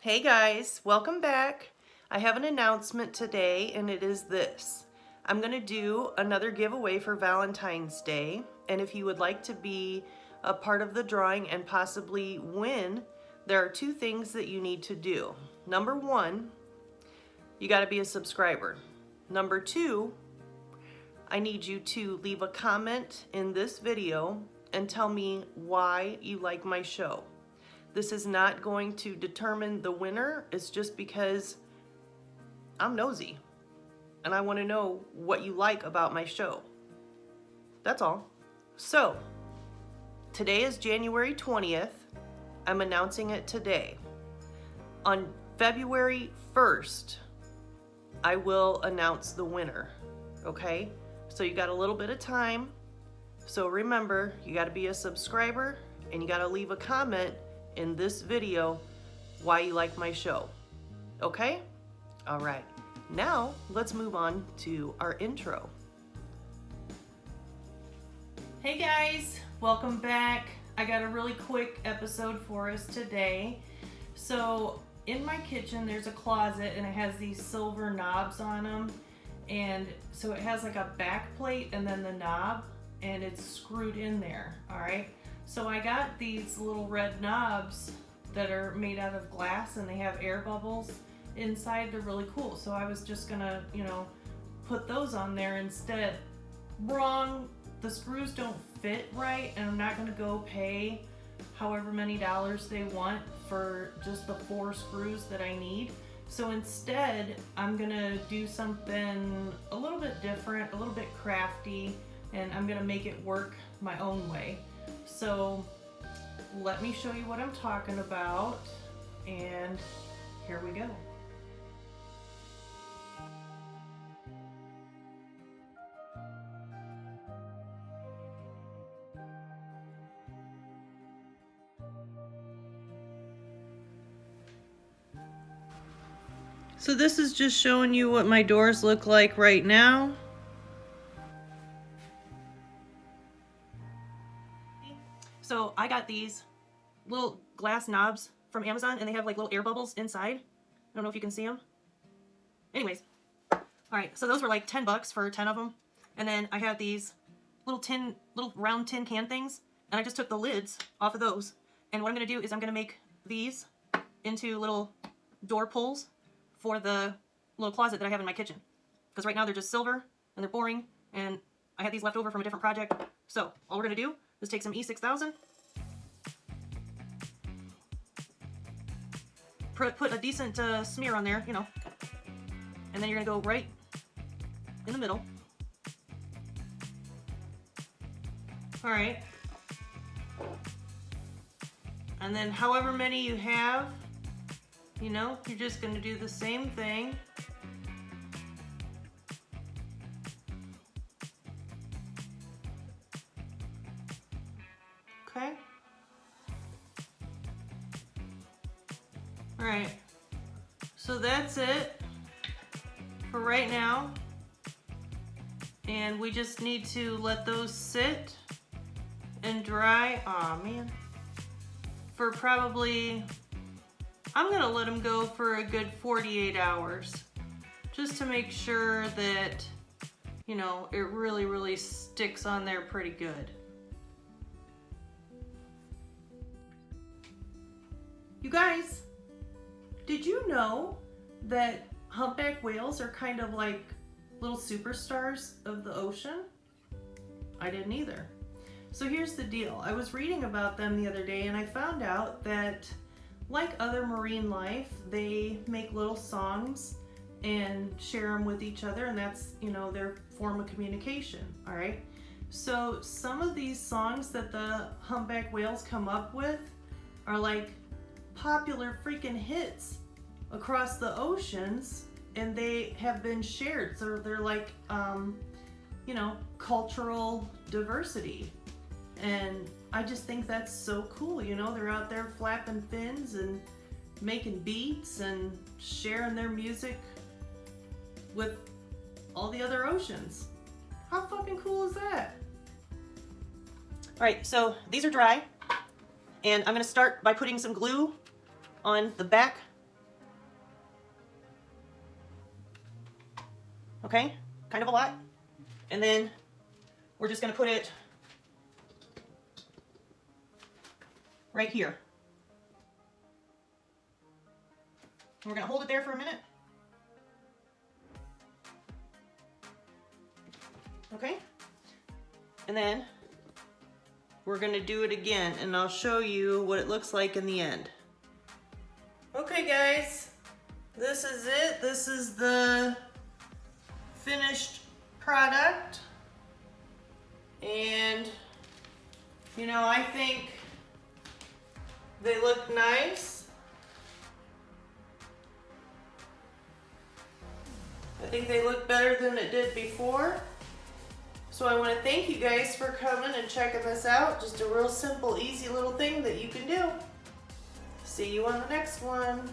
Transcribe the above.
Hey guys, welcome back. I have an announcement today and it is this. I'm going to do another giveaway for Valentine's Day, and if you would like to be a part of the drawing and possibly win, there are two things that you need to do. Number one, you got to be a subscriber. Number two, I need you to leave a comment in this video and tell me why you like my show. This is not going to determine the winner. It's just because I'm nosy and I want to know what you like about my show. That's all. So, today is January 20th. I'm announcing it today. On February 1st, I will announce the winner. Okay? So you got a little bit of time. So remember, you got to be a subscriber and you got to leave a comment in this video why you like my show. Okay? All right. Now, let's move on to our intro. Hey guys, welcome back. I got a really quick episode for us today. So, in my kitchen there's a closet and it has these silver knobs on them. And so it has like a back plate and then the knob, and it's screwed in there, all right? So I got these little red knobs that are made out of glass and they have air bubbles inside. They're really cool. So I was just gonna, put those on there instead. Wrong, the screws don't fit right, and I'm not gonna go pay however many dollars they want for just the 4 screws that I need. So instead, I'm gonna do something a little bit different, a little bit crafty, and I'm gonna make it work my own way. So let me show you what I'm talking about, and here we go. So this is just showing you what my doors look like right now. So I got these little glass knobs from Amazon and they have like little air bubbles inside. I don't know if you can see them. Anyways, all right, so those were like $10 for 10 of them. And then I have these little round tin can things, and I just took the lids off of those. And what I'm gonna do is I'm gonna make these into little door pulls for the little closet that I have in my kitchen. Because right now they're just silver and they're boring, and I had these left over from a different project. So all we're gonna do is take some E6000, put a decent smear on there, and then you're gonna go right in the middle. All right. And then however many you have, you're just gonna do the same thing. Okay. All right. So that's it for right now. And we just need to let those sit and dry. Aw, man. For probably, I'm gonna let them go for a good 48 hours. Just to make sure that, it really, really sticks on there pretty good. You guys, did you know that humpback whales are kind of like little superstars of the ocean? I didn't either. So here's the deal. I was reading about them the other day and I found out that like other marine life, they make little songs and share them with each other, and that's, their form of communication, all right? So some of these songs that the humpback whales come up with are like popular freaking hits across the oceans, and they have been shared. So they're like, cultural diversity. And I just think that's so cool. They're out there flapping fins and making beats and sharing their music with all the other oceans. How fucking cool is that? All right, so these are dry, and I'm gonna start by putting some glue on the back okay? Kind of a lot. And then we're just gonna put it right here. We're gonna hold it there for a minute. Okay? And then we're gonna do it again, and I'll show you what it looks like in the end. Okay guys, this is it. This is the finished product. And you know, I think they look nice. I think they look better than it did before. So I want to thank you guys for coming and checking this out. Just a real simple, easy little thing that you can do. See you on the next one.